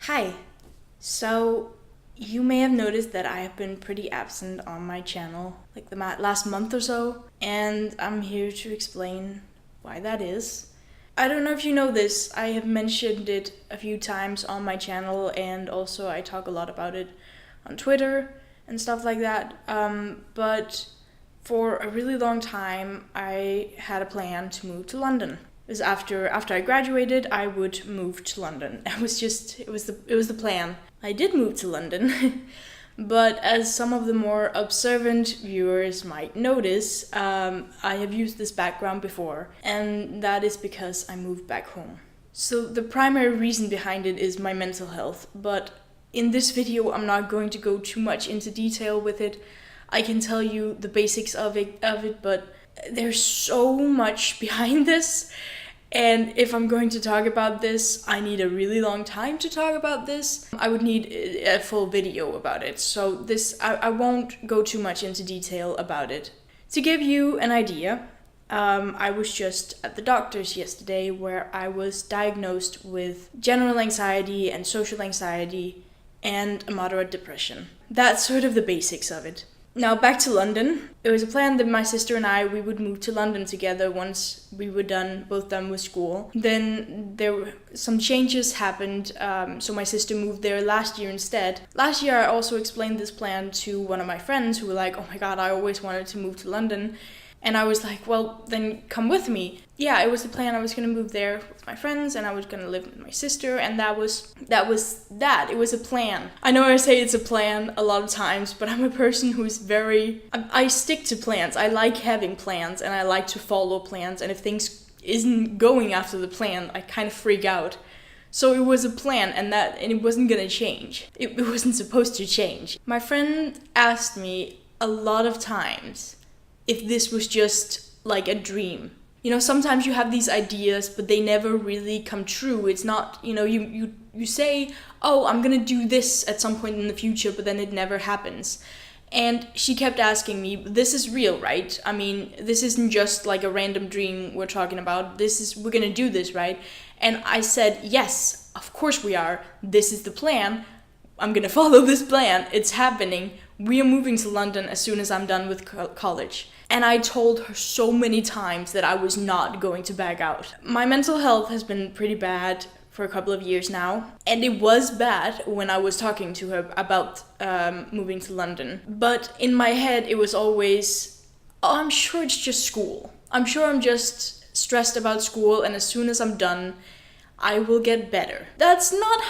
Hi. So, you may have noticed that I have been pretty absent on my channel, like the last month or so, and I'm here to explain why that is. I don't know if you know this, I have mentioned it a few times on my channel, and also I talk a lot about it on Twitter and stuff like that, but for a really long time I had a plan to move to London. It was after I graduated, I would move to London. It was the plan. I did move to London, but as some of the more observant viewers might notice, I have used this background before, and that is because I moved back home. So the primary reason behind it is my mental health, but in this video I'm not going to go too much into detail with it. I can tell you the basics of it, but there's so much behind this. And if I'm going to talk about this, I need a really long time to talk about this. I would need a full video about it. So I won't go too much into detail about it. To give you an idea, I was just at the doctor's yesterday where I was diagnosed with general anxiety and social anxiety and a moderate depression. That's sort of the basics of it. Now back to London. It was a plan that my sister and we would move to London together once we were both done with school. Then there were some changes happened, so my sister moved there last year instead. Last year I also explained this plan to one of my friends who were like, oh my god, I always wanted to move to London. And I was like, well, then come with me. Yeah, it was the plan. I was going to move there with my friends and I was going to live with my sister, and that was that. It was a plan. I know I say it's a plan a lot of times, but I'm a person who's I stick to plans. I like having plans and I like to follow plans, and if things isn't going after the plan, I kind of freak out. So it was a plan, and it wasn't going to change. It wasn't supposed to change. My friend asked me a lot of times if this was just like a dream. You know, sometimes you have these ideas, but they never really come true. It's not, you say, oh, I'm gonna do this at some point in the future, but then it never happens. And she kept asking me, this is real, right? I mean, this isn't just like a random dream we're talking about. We're gonna do this, right? And I said, yes, of course we are. This is the plan. I'm gonna follow this plan. It's happening. We are moving to London as soon as I'm done with college. And I told her so many times that I was not going to back out. My mental health has been pretty bad for a couple of years now. And it was bad when I was talking to her about moving to London. But in my head, it was always, oh, I'm sure it's just school. I'm sure I'm just stressed about school, and as soon as I'm done, I will get better. That's not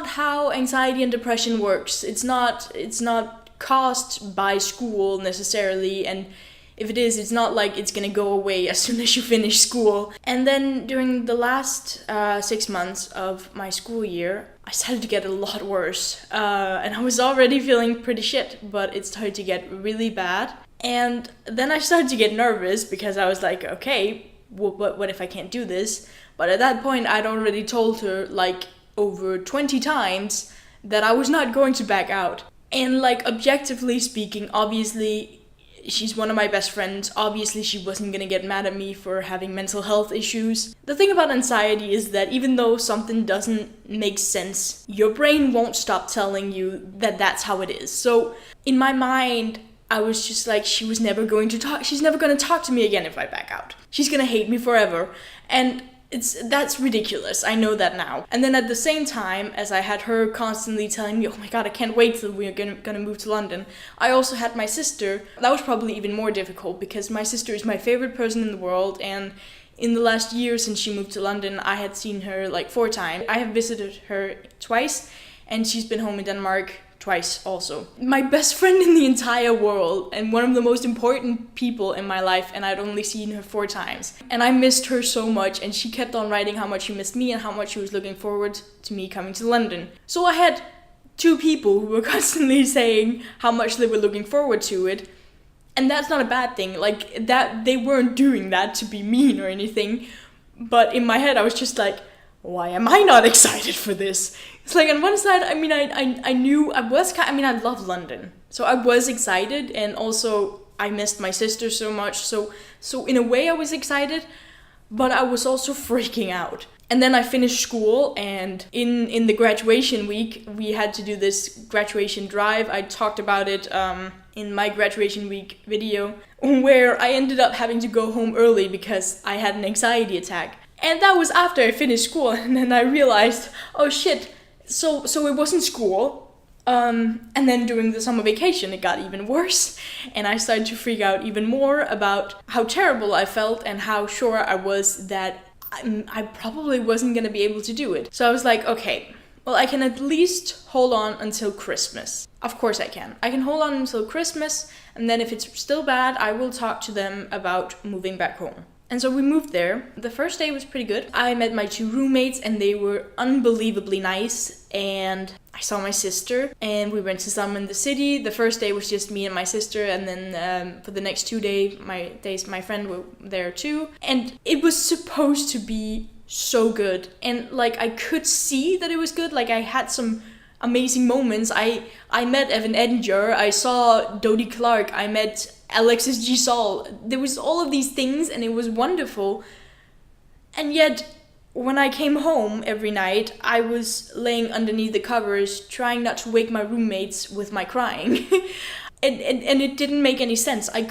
how anxiety and depression works. It's not caused by school necessarily, and if it is, it's not like it's gonna go away as soon as you finish school. And then during the last 6 months of my school year, I started to get a lot worse, and I was already feeling pretty shit, but it started to get really bad. And then I started to get nervous because I was like, okay, what if I can't do this? But at that point, I'd already told her like over 20 times that I was not going to back out. And like, objectively speaking, obviously she's one of my best friends. Obviously she wasn't gonna get mad at me for having mental health issues. The thing about anxiety is that even though something doesn't make sense, your brain won't stop telling you that that's how it is. So in my mind, I was just like, she's never gonna talk to me again if I back out. She's gonna hate me forever. And that's ridiculous. I know that now. And then at the same time, as I had her constantly telling me, oh my god, I can't wait till we're gonna move to London, I also had my sister. That was probably even more difficult because my sister is my favorite person in the world, and in the last year since she moved to London, I had seen her like 4 times. I have visited her twice, and she's been home in Denmark twice also. My best friend in the entire world and one of the most important people in my life, and I'd only seen her 4 times. And I missed her so much, and she kept on writing how much she missed me and how much she was looking forward to me coming to London. So I had 2 people who were constantly saying how much they were looking forward to it. And that's not a bad thing. Like, that they weren't doing that to be mean or anything. But in my head I was just like, why am I not excited for this? It's like, on one side, I mean, I knew I love London. So I was excited, and also I missed my sister so much. So in a way I was excited, but I was also freaking out. And then I finished school, and in the graduation week, we had to do this graduation drive. I talked about it in my graduation week video, where I ended up having to go home early because I had an anxiety attack. And that was after I finished school, and then I realized, oh shit, so it wasn't school. And then during the summer vacation, it got even worse, and I started to freak out even more about how terrible I felt and how sure I was that I probably wasn't gonna be able to do it. So I was like, okay, well, I can at least hold on until Christmas. Of course I can. I can hold on until Christmas, and then if it's still bad, I will talk to them about moving back home. And so we moved there. The first day was pretty good. I met my 2 roommates, and they were unbelievably nice, and I saw my sister, and we went to some in the city. The first day was just me and my sister, and then for the next 2 days, my friend were there too. And it was supposed to be so good, and like I could see that it was good. Like I had some amazing moments. I met Evan Edinger, I saw Dodie Clark, I met Alexis G. Saul. There was all of these things, and it was wonderful. And yet, when I came home every night, I was laying underneath the covers, trying not to wake my roommates with my crying. and it didn't make any sense. I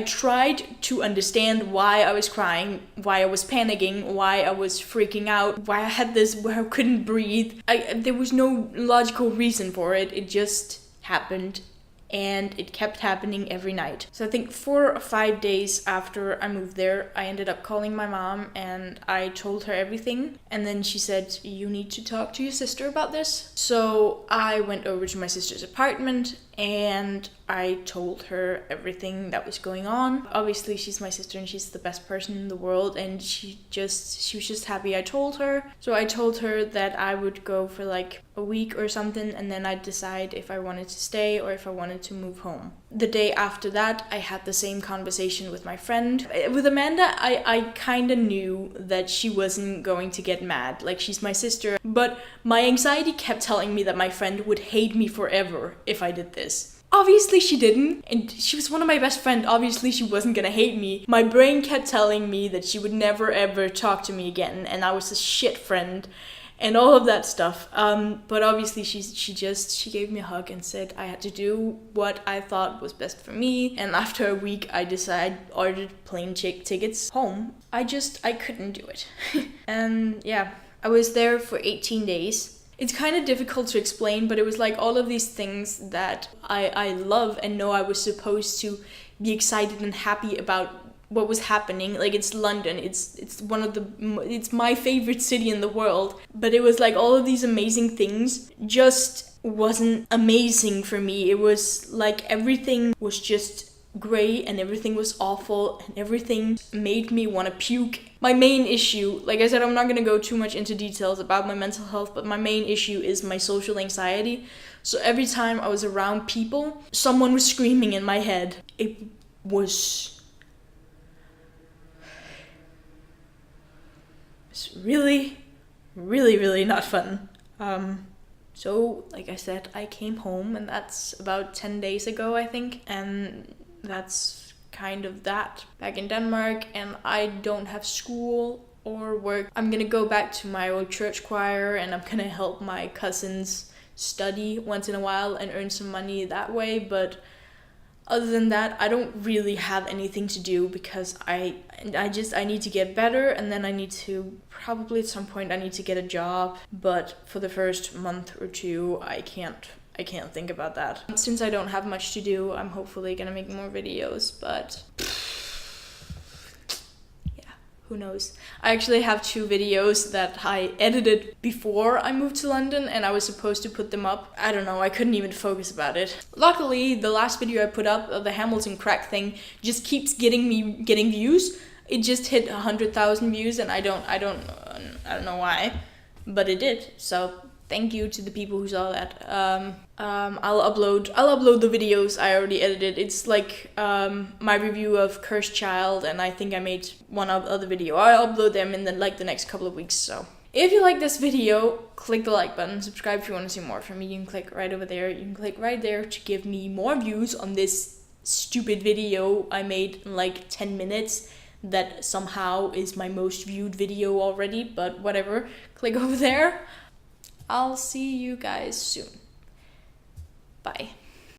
tried to understand why I was crying, why I was panicking, why I was freaking out, why I had this, where I couldn't breathe. There was no logical reason for it. It just happened. And it kept happening every night. So I think 4 or 5 days after I moved there, I ended up calling my mom and I told her everything. And then she said, you need to talk to your sister about this. So I went over to my sister's apartment and I told her everything that was going on. Obviously, she's my sister and she's the best person in the world, and she was just happy I told her. So I told her that I would go for like a week or something, and then I'd decide if I wanted to stay or if I wanted to move home. The day after that, I had the same conversation with my friend. With Amanda, I kind of knew that she wasn't going to get mad. Like, she's my sister. But my anxiety kept telling me that my friend would hate me forever if I did this. Obviously she didn't, and she was one of my best friends. Obviously she wasn't gonna hate me. My brain kept telling me that she would never ever talk to me again, and I was a shit friend, and all of that stuff. But obviously she gave me a hug and said I had to do what I thought was best for me. And after a week, I ordered plane tickets home. I couldn't do it. And yeah, I was there for 18 days. It's kind of difficult to explain, but it was like all of these things that I love and know I was supposed to be excited and happy about what was happening. Like, it's London, it's my favorite city in the world, but it was like all of these amazing things just wasn't amazing for me. It was like everything was just gray and everything was awful and everything made me want to puke. My main issue, like I said, I'm not going to go too much into details about my mental health, but my main issue is my social anxiety. So every time I was around people, someone was screaming in my head. It was really, really, really not fun. So, like I said, I came home, and that's about 10 days ago, I think, and that's kind of that. Back in Denmark, and I don't have school or work. I'm gonna go back to my old church choir, and I'm gonna help my cousins study once in a while and earn some money that way, but other than that, I don't really have anything to do because I need to get better, and then I need to, probably at some point, I need to get a job, but for the first month or 2, I can't think about that. Since I don't have much to do, I'm hopefully gonna make more videos, but yeah, who knows. I actually have 2 videos that I edited before I moved to London, and I was supposed to put them up. I don't know, I couldn't even focus about it. Luckily, the last video I put up, the Hamilton crack thing, just keeps getting views. It just hit 100,000 views, and I don't know why, but it did. So thank you to the people who saw that. I'll upload the videos I already edited. It's like my review of Cursed Child, and I think I made one other video. I'll upload them in the next couple of weeks. So if you like this video, click the like button, subscribe if you want to see more from me. You can click right over there. You can click right there to give me more views on this stupid video I made in like 10 minutes that somehow is my most viewed video already, but whatever, click over there. I'll see you guys soon. Bye.